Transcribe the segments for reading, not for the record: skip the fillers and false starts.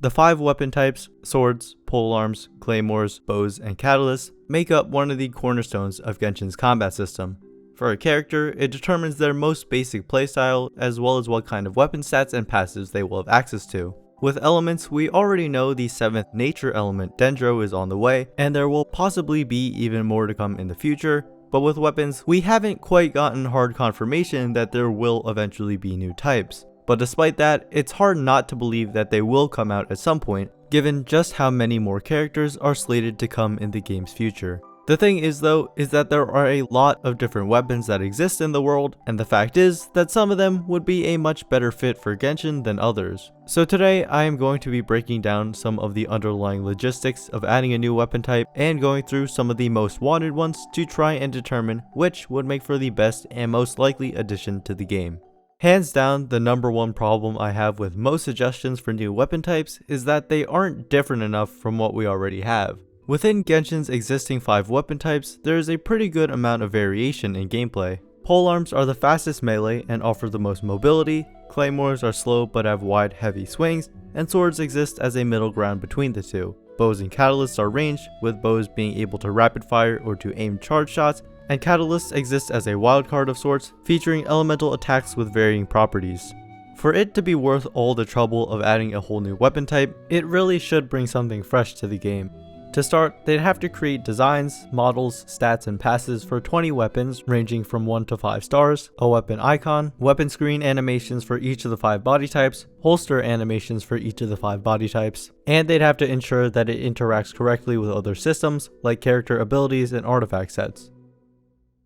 The 5 weapon types, swords, polearms, claymores, bows, and catalysts, make up one of the cornerstones of Genshin's combat system. For a character, it determines their most basic playstyle as well as what kind of weapon stats and passives they will have access to. With elements, we already know the 7th nature element Dendro is on the way, and there will possibly be even more to come in the future, but with weapons, we haven't quite gotten hard confirmation that there will eventually be new types. But despite that, it's hard not to believe that they will come out at some point, given just how many more characters are slated to come in the game's future. The thing is though, is that there are a lot of different weapons that exist in the world, and the fact is that some of them would be a much better fit for Genshin than others. So today I am going to be breaking down some of the underlying logistics of adding a new weapon type and going through some of the most wanted ones to try and determine which would make for the best and most likely addition to the game. Hands down, the number one problem I have with most suggestions for new weapon types is that they aren't different enough from what we already have. Within Genshin's existing 5 weapon types, there is a pretty good amount of variation in gameplay. Polearms are the fastest melee and offer the most mobility, claymores are slow but have wide heavy swings, and swords exist as a middle ground between the two. Bows and catalysts are ranged, with bows being able to rapid fire or to aim charge shots, and catalysts exist as a wildcard of sorts, featuring elemental attacks with varying properties. For it to be worth all the trouble of adding a whole new weapon type, it really should bring something fresh to the game. To start, they'd have to create designs, models, stats, and passes for 20 weapons ranging from 1 to 5 stars, a weapon icon, weapon screen animations for each of the 5 body types, holster animations for each of the 5 body types, and they'd have to ensure that it interacts correctly with other systems like character abilities and artifact sets.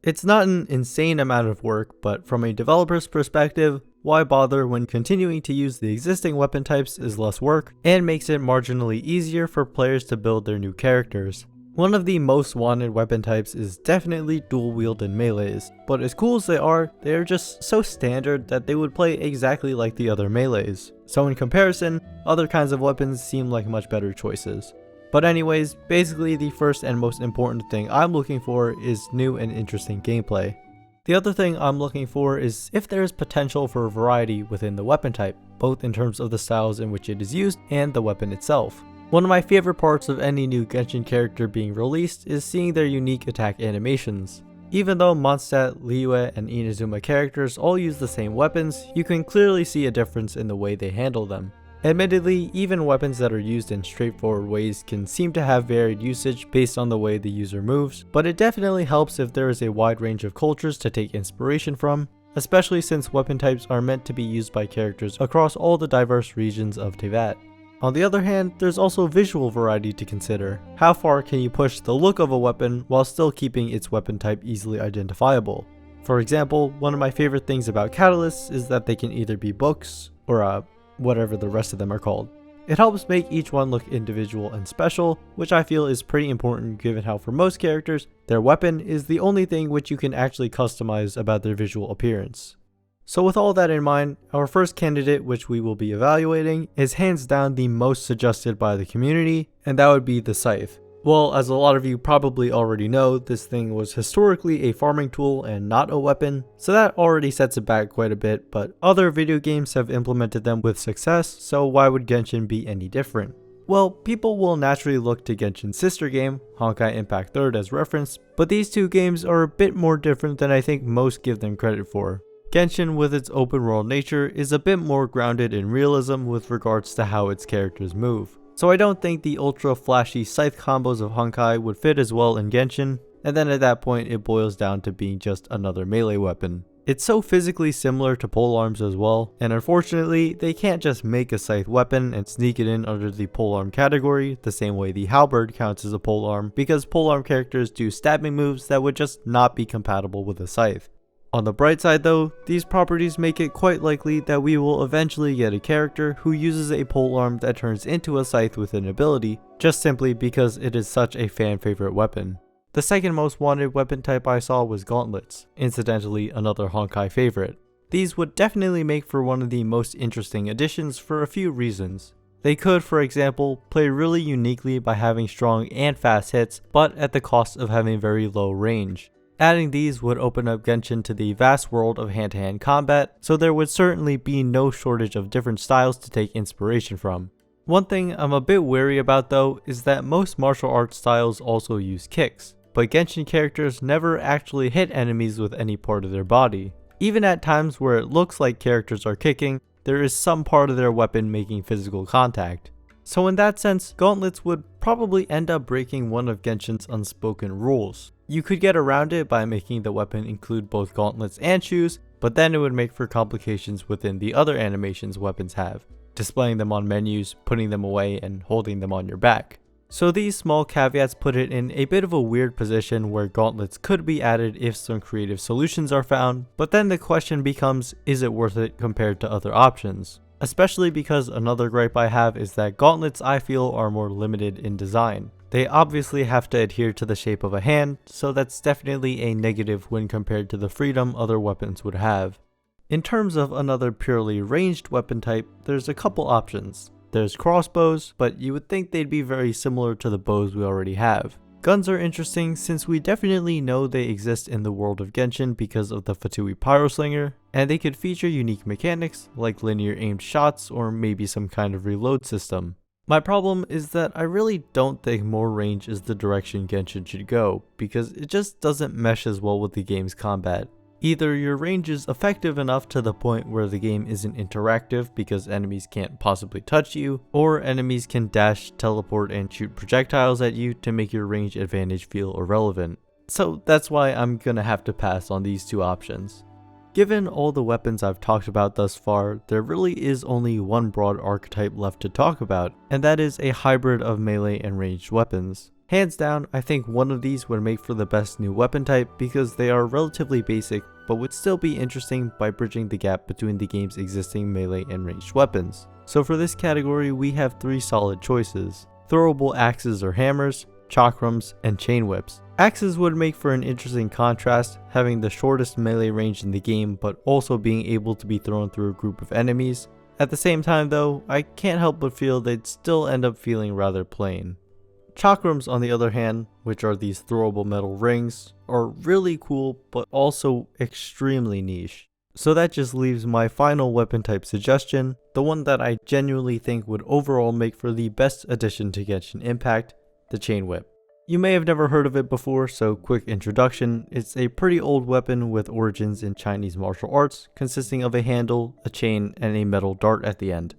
It's not an insane amount of work, but from a developer's perspective, why bother when continuing to use the existing weapon types is less work and makes it marginally easier for players to build their new characters. One of the most wanted weapon types is definitely dual wield and melees, but as cool as they are just so standard that they would play exactly like the other melees. So in comparison, other kinds of weapons seem like much better choices. But anyways, basically the first and most important thing I'm looking for is new and interesting gameplay. The other thing I'm looking for is if there is potential for variety within the weapon type, both in terms of the styles in which it is used and the weapon itself. One of my favorite parts of any new Genshin character being released is seeing their unique attack animations. Even though Mondstadt, Liyue, and Inazuma characters all use the same weapons, you can clearly see a difference in the way they handle them. Admittedly, even weapons that are used in straightforward ways can seem to have varied usage based on the way the user moves, but it definitely helps if there is a wide range of cultures to take inspiration from, especially since weapon types are meant to be used by characters across all the diverse regions of Teyvat. On the other hand, there's also visual variety to consider. How far can you push the look of a weapon while still keeping its weapon type easily identifiable? For example, one of my favorite things about catalysts is that they can either be books or whatever the rest of them are called. It helps make each one look individual and special, which I feel is pretty important given how for most characters, their weapon is the only thing which you can actually customize about their visual appearance. So with all that in mind, our first candidate which we will be evaluating is hands down the most suggested by the community, and that would be the Scythe. Well, as a lot of you probably already know, this thing was historically a farming tool and not a weapon, so that already sets it back quite a bit, but other video games have implemented them with success, so why would Genshin be any different? Well, people will naturally look to Genshin's sister game, Honkai Impact 3rd as reference, but these two games are a bit more different than I think most give them credit for. Genshin, with its open world nature, is a bit more grounded in realism with regards to how its characters move. So I don't think the ultra flashy scythe combos of Honkai would fit as well in Genshin, and then at that point it boils down to being just another melee weapon. It's so physically similar to polearms as well, and unfortunately they can't just make a scythe weapon and sneak it in under the polearm category the same way the halberd counts as a polearm, because polearm characters do stabbing moves that would just not be compatible with a scythe. On the bright side though, these properties make it quite likely that we will eventually get a character who uses a polearm that turns into a scythe with an ability, just simply because it is such a fan favorite weapon. The second most wanted weapon type I saw was Gauntlets, incidentally another Honkai favorite. These would definitely make for one of the most interesting additions for a few reasons. They could, for example, play really uniquely by having strong and fast hits, but at the cost of having very low range. Adding these would open up Genshin to the vast world of hand-to-hand combat, so there would certainly be no shortage of different styles to take inspiration from. One thing I'm a bit wary about though is that most martial arts styles also use kicks, but Genshin characters never actually hit enemies with any part of their body. Even at times where it looks like characters are kicking, there is some part of their weapon making physical contact. So in that sense, Gauntlets would probably end up breaking one of Genshin's unspoken rules. You could get around it by making the weapon include both gauntlets and shoes, but then it would make for complications within the other animations weapons have, displaying them on menus, putting them away, and holding them on your back. So these small caveats put it in a bit of a weird position where gauntlets could be added if some creative solutions are found, but then the question becomes, is it worth it compared to other options? Especially because another gripe I have is that gauntlets I feel are more limited in design. They obviously have to adhere to the shape of a hand, so that's definitely a negative when compared to the freedom other weapons would have. In terms of another purely ranged weapon type, there's a couple options. There's crossbows, but you would think they'd be very similar to the bows we already have. Guns are interesting since we definitely know they exist in the world of Genshin because of the Fatui Pyroslinger, and they could feature unique mechanics like linear aimed shots or maybe some kind of reload system. My problem is that I really don't think more range is the direction Genshin should go, because it just doesn't mesh as well with the game's combat. Either your range is effective enough to the point where the game isn't interactive because enemies can't possibly touch you, or enemies can dash, teleport, and shoot projectiles at you to make your range advantage feel irrelevant. So that's why I'm gonna have to pass on these two options. Given all the weapons I've talked about thus far, there really is only one broad archetype left to talk about, and that is a hybrid of melee and ranged weapons. Hands down, I think one of these would make for the best new weapon type because they are relatively basic, but would still be interesting by bridging the gap between the game's existing melee and ranged weapons. So for this category, we have three solid choices: throwable axes or hammers, chakrams, and chain whips. Axes would make for an interesting contrast, having the shortest melee range in the game but also being able to be thrown through a group of enemies. At the same time though, I can't help but feel they'd still end up feeling rather plain. Chakrams, on the other hand, which are these throwable metal rings, are really cool but also extremely niche. So that just leaves my final weapon type suggestion, the one that I genuinely think would overall make for the best addition to Genshin Impact, the chain whip. You may have never heard of it before, so quick introduction. It's a pretty old weapon with origins in Chinese martial arts, consisting of a handle, a chain, and a metal dart at the end.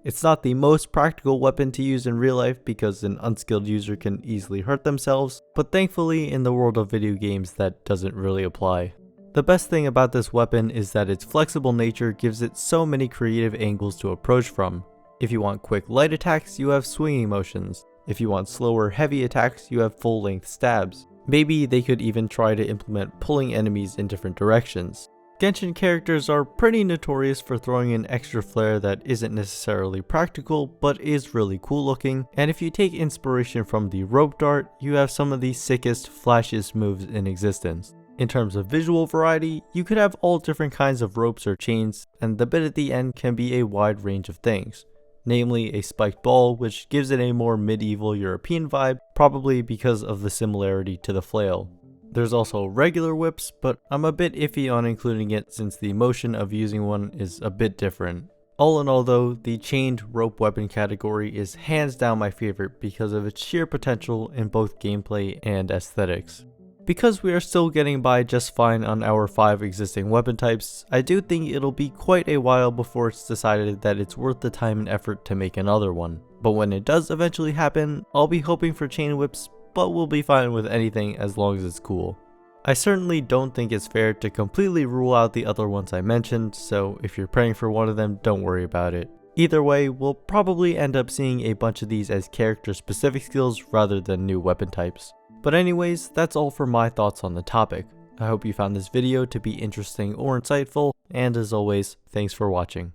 It's not the most practical weapon to use in real life because an unskilled user can easily hurt themselves, but thankfully in the world of video games that doesn't really apply. The best thing about this weapon is that its flexible nature gives it so many creative angles to approach from. If you want quick light attacks, you have swinging motions. If you want slower heavy attacks, you have full length stabs. Maybe they could even try to implement pulling enemies in different directions. Genshin characters are pretty notorious for throwing an extra flair that isn't necessarily practical but is really cool looking, and if you take inspiration from the rope dart, you have some of the sickest, flashiest moves in existence. In terms of visual variety, you could have all different kinds of ropes or chains, and the bit at the end can be a wide range of things. Namely a spiked ball, which gives it a more medieval European vibe, probably because of the similarity to the flail. There's also regular whips, but I'm a bit iffy on including it since the motion of using one is a bit different. All in all though, the chained rope weapon category is hands down my favorite because of its sheer potential in both gameplay and aesthetics. Because we are still getting by just fine on our 5 existing weapon types, I do think it'll be quite a while before it's decided that it's worth the time and effort to make another one. But when it does eventually happen, I'll be hoping for chain whips, but we'll be fine with anything as long as it's cool. I certainly don't think it's fair to completely rule out the other ones I mentioned, so if you're praying for one of them, don't worry about it. Either way, we'll probably end up seeing a bunch of these as character specific skills rather than new weapon types. But anyways, that's all for my thoughts on the topic. I hope you found this video to be interesting or insightful, and as always, thanks for watching.